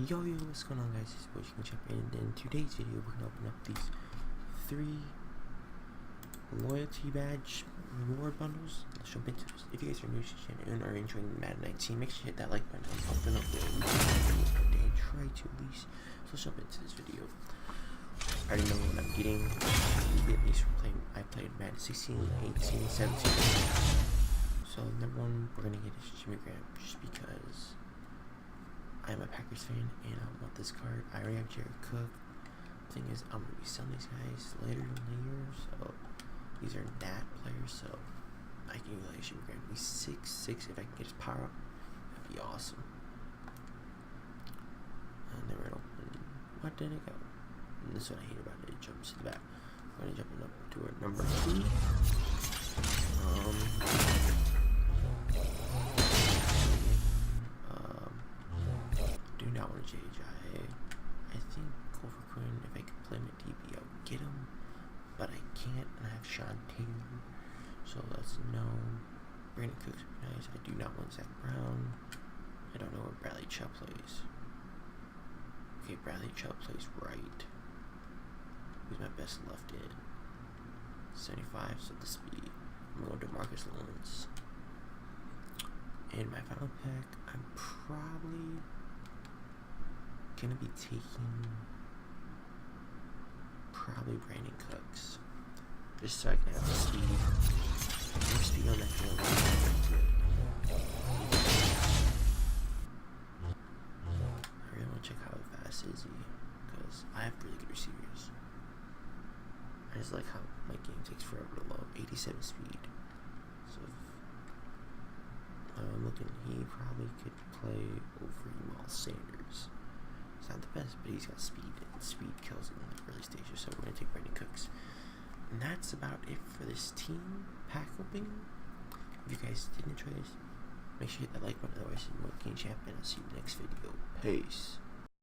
Yo, what's going on, guys? It's your boy Chicken Chop, and in today's video, we're gonna open up these 3 loyalty badge reward bundles. Let's jump into this. If you guys are new to the channel and are enjoying Madden 19, make sure you hit that like button and open up the day and try to at least. So let's jump into this video. I already know what I'm getting. You get these from playing. I played Madden 16, 18, 17. So number one, we're gonna get a Jimmy Graham just because I'm a Packers fan and I want this card. I already have Jared Cook. Thing is, I'm gonna be selling these guys later in the year, so these are NAT players, so I can utilize Jimmy Graham. He's 6'6". If I can get his power up, that'd be awesome. And then we're gonna open. What did it go? And this is what I hate about it. It jumps to the back. We're gonna jump up to our number 2. Do not want to JJ. I think Culver Quinn, if I could play him at DB, I would get him, but I can't, and I have Sean Taylor, so that's no. Brandon Cooks would be nice. I do not want Zach Brown. I don't know where Bradley Chubb plays. Okay, Bradley Chubb plays right. Who's my best left in? 75, so the speed. I'm going to Marcus Lawrence. And my final pick, I'm probably gonna be taking Brandon Cooks, just so I can have the speed. More speed on that field. I really want to check how fast is he, because I have really good receivers. I just like how my game takes forever to load. 87 speed. So I'm looking, he probably could play over Jamal Sanders. He's not the best, but he's got speed, and speed kills him in the early stages, so we're going to take Brandon Cooks. And that's about it for this team pack opening. If you guys did enjoy this, make sure you hit that like button, otherwise you're more King Champ, and I'll see you in the next video. Peace.